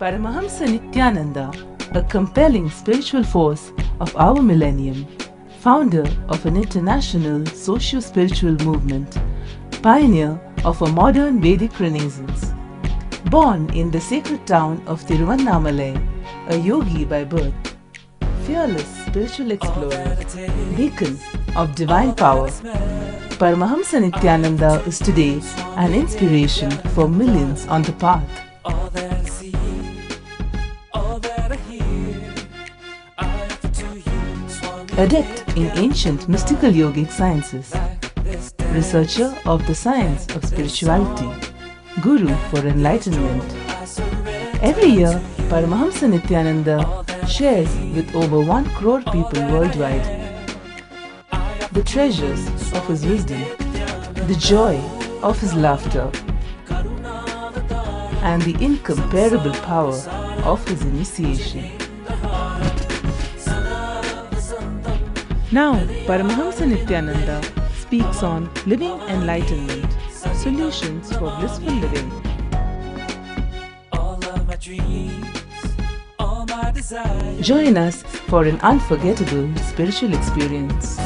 Paramahamsa Nithyananda, a compelling spiritual force of our millennium, founder of an international socio-spiritual movement, pioneer of a modern Vedic renaissance. Born in the sacred town of Tiruvannamalai, a yogi by birth, fearless spiritual explorer, beacon of divine power, Paramahamsa Nithyananda is today an inspiration for millions on the path. Adept in ancient mystical yogic sciences, researcher of the science of spirituality, guru for enlightenment. Every year, Paramahamsa Nithyananda shares with over 1 crore people worldwide the treasures of his wisdom, the joy of his laughter, and the incomparable power of his initiation. Now, Paramahamsa Nithyananda speaks on living enlightenment, solutions for blissful living. Join us for an unforgettable spiritual experience.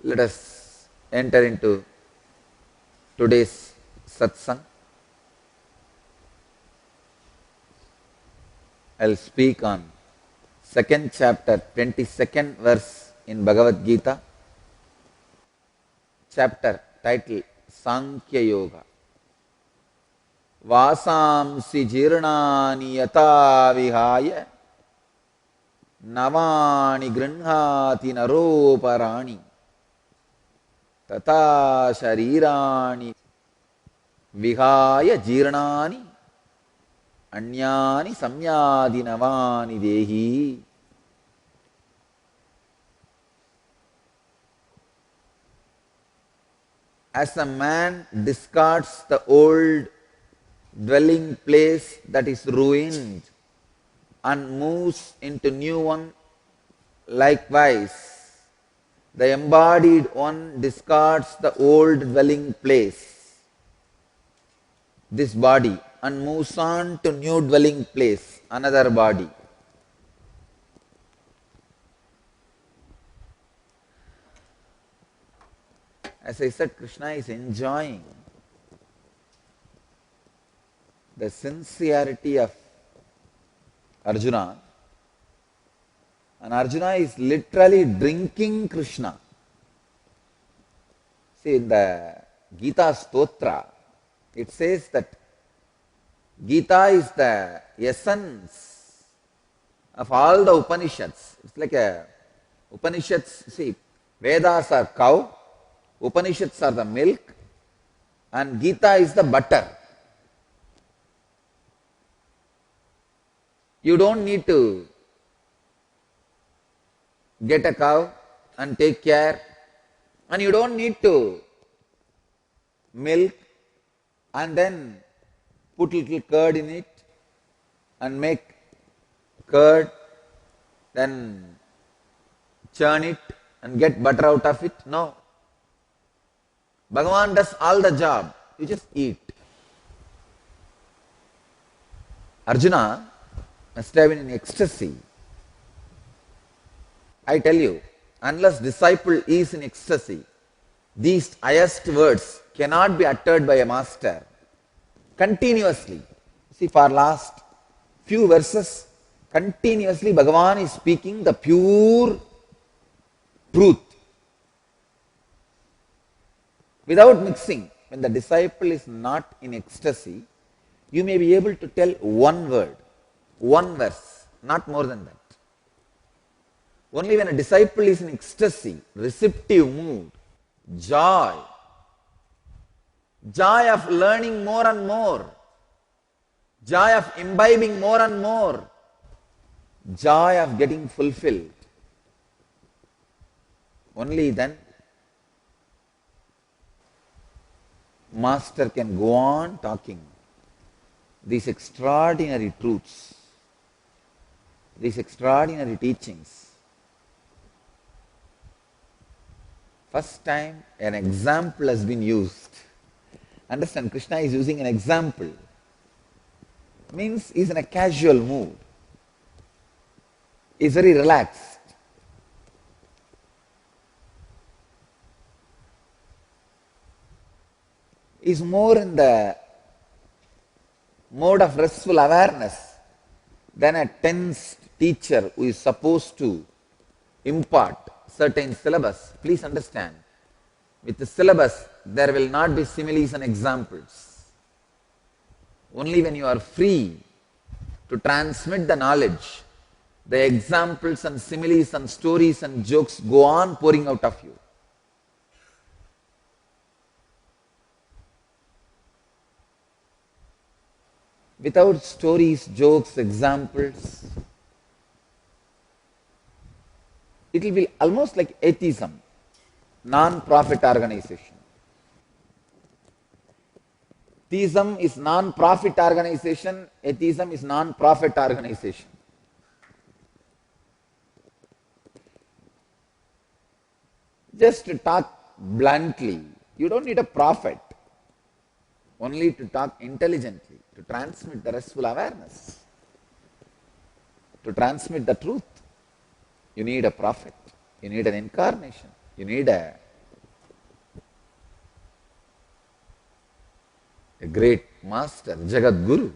Let us enter into today's satsang. I will speak on second chapter, 22nd verse in Bhagavad Gita. Chapter title Sankhya Yoga. Vasamsi jirnani yata vihaya navani grinhati naroparani tata sharirani vihaya jirnani anyani samyadinavani dehi. As a man discards the old dwelling place that is ruined and moves into new one, likewise the embodied one discards the old dwelling place, this body, and moves on to new dwelling place, another body. As I said, Krishna is enjoying the sincerity of Arjuna, and Arjuna is literally drinking Krishna. See, in the Gita Stotra, it says that Gita is the essence of all the Upanishads. It's like a Upanishads, see, Vedas are cow, Upanishads are the milk, and Gita is the butter. You don't need to get a cow and take care, and you don't need to milk and then put little curd in it and make curd, then churn it and get butter out of it. No. Bhagavan does all the job. You just eat. Arjuna must have been in ecstasy. I tell you, unless disciple is in ecstasy, these highest words cannot be uttered by a master continuously. See, for last few verses, continuously Bhagavan is speaking the pure truth. without mixing. When the disciple is not in ecstasy, you may be able to tell one word, one verse, not more than that. Only when a disciple is in ecstasy, receptive mood, joy, joy of learning more and more, joy of imbibing more and more, joy of getting fulfilled, only then Master can go on talking these extraordinary truths, these extraordinary teachings. First time an example has been used. Understand, Krishna is using an example. Means he is in a casual mood. He is very relaxed. He is more in the mode of restful awareness than a tense teacher who is supposed to impart certain syllabus. Please understand, with the syllabus there will not be similes and examples. Only when you are free to transmit the knowledge, the examples and similes and stories and jokes go on pouring out of you. Without stories, jokes, examples, it will be almost like atheism, non-profit organization. Theism is non-profit organization, atheism is non-profit organization. Just to talk bluntly, you don't need a prophet, only to talk intelligently, to transmit the restful awareness, to transmit the truth. You need a prophet, you need an incarnation, you need a great master, Jagat Guru,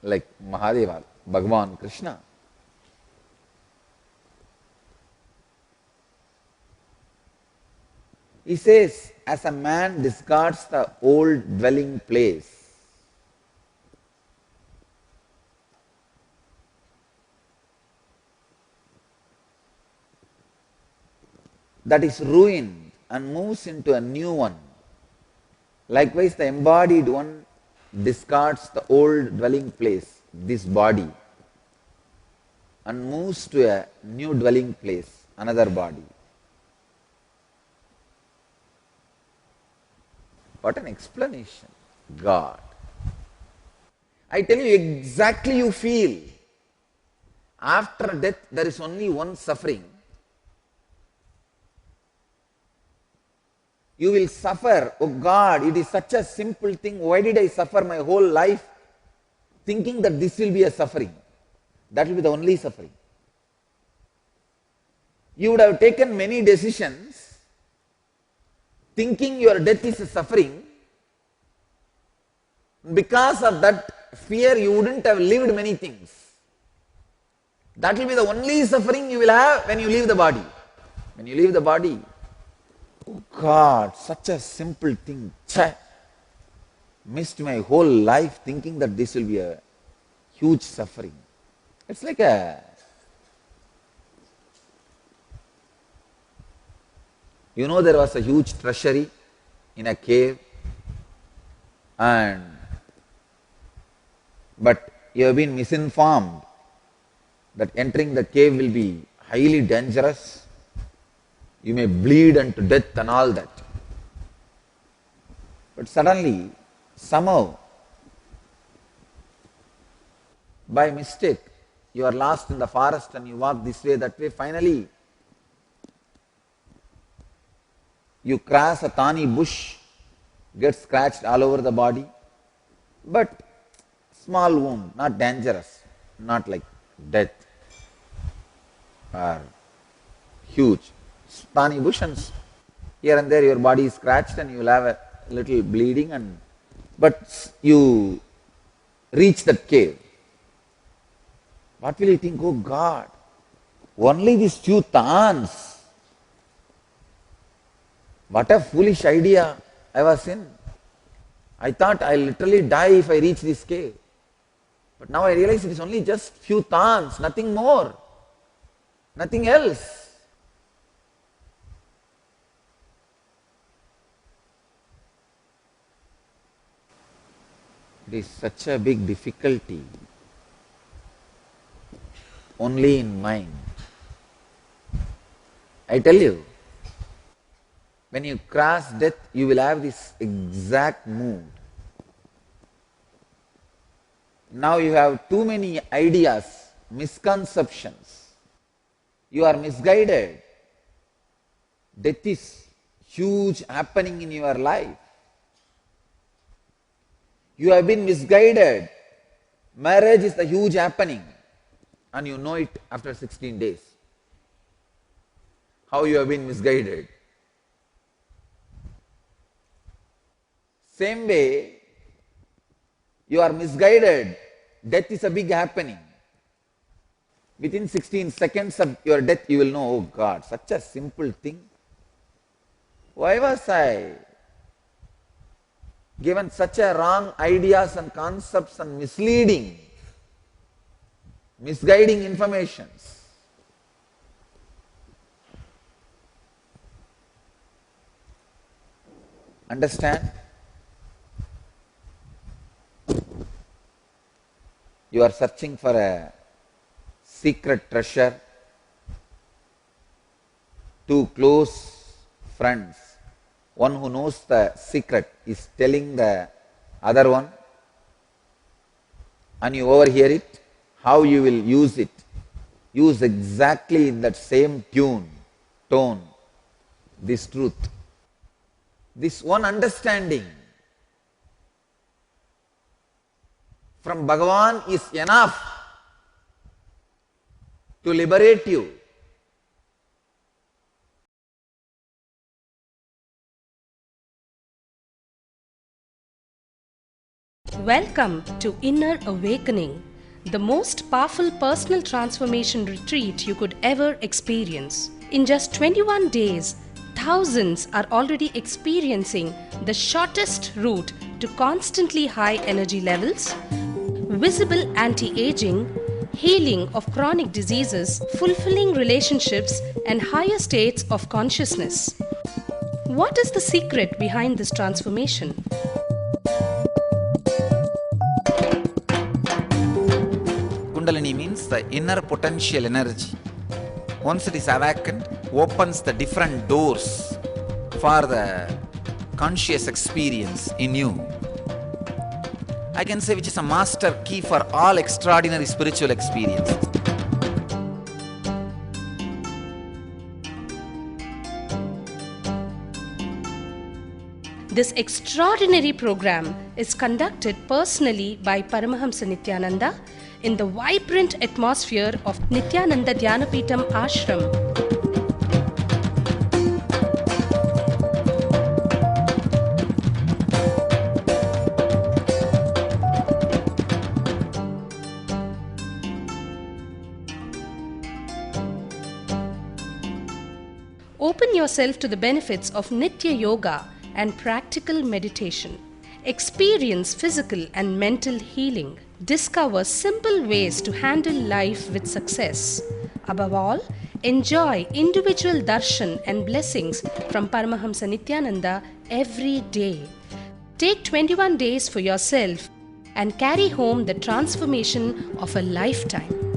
like Mahadeva, Bhagavan Krishna. He says, as a man discards the old dwelling place, that is ruined and moves into a new one. Likewise, the embodied one discards the old dwelling place, this body, and moves to a new dwelling place, another body. What an explanation. God. I tell you exactly you feel. After death, there is only one suffering. You will suffer. Oh God, it is such a simple thing. Why did I suffer my whole life thinking that this will be a suffering? That will be the only suffering. You would have taken many decisions thinking your death is a suffering. Because of that fear, you wouldn't have lived many things. That will be the only suffering you will have when you leave the body. When you leave the body, oh God, such a simple thing. Chai. Missed my whole life thinking that this will be a huge suffering. It's like a... You know, there was a huge treasury in a cave, but you have been misinformed that entering the cave will be highly dangerous. You may bleed unto death and all that. But suddenly, somehow, by mistake, you are lost in the forest and you walk this way, that way. Finally, you cross a thorny bush, get scratched all over the body, but small wound, not dangerous, not like death or huge. Thorny bush, and here and there your body is scratched and you will have a little bleeding, but you reach that cave. What will you think? Oh God, only these few thorns. What a foolish idea. I was in. I thought I'll literally die if I reach this cave. But now I realize it is only just few thorns, nothing more, nothing else. It is such a big difficulty only in mind. I tell you, when you cross death, you will have this exact mood. Now you have too many ideas, misconceptions. You are misguided. Death is huge happening in your life. You have been misguided. Marriage is the huge happening, and you know it after 16 days. How you have been misguided. Same way, you are misguided. Death is a big happening. Within 16 seconds of your death, you will know, oh God, such a simple thing. Why was I given such a wrong ideas and concepts and misleading, misguiding informations? Understand? You are searching for a secret treasure. Two close friends, one who knows the secret is telling the other one, and you overhear it. How you will use it? Use exactly in that same tone, this truth. This one understanding from Bhagavan is enough to liberate you. Welcome to Inner Awakening, the most powerful personal transformation retreat you could ever experience. In just 21 days, thousands are already experiencing the shortest route to constantly high energy levels, visible anti-aging, healing of chronic diseases, fulfilling relationships, and higher states of consciousness. What is the secret behind this transformation? Kundalini means the inner potential energy. Once it is awakened, opens the different doors for the conscious experience in you. I can say which is a master key for all extraordinary spiritual experiences. This extraordinary program is conducted personally by Paramahamsa Nithyananda in the vibrant atmosphere of Nithyananda Dhyanapitham Ashram. Open yourself to the benefits of Nitya Yoga and practical meditation. Experience physical and mental healing. Discover simple ways to handle life with success. Above all, enjoy individual darshan and blessings from Paramahamsa Nithyananda every day. Take 21 days for yourself and carry home the transformation of a lifetime.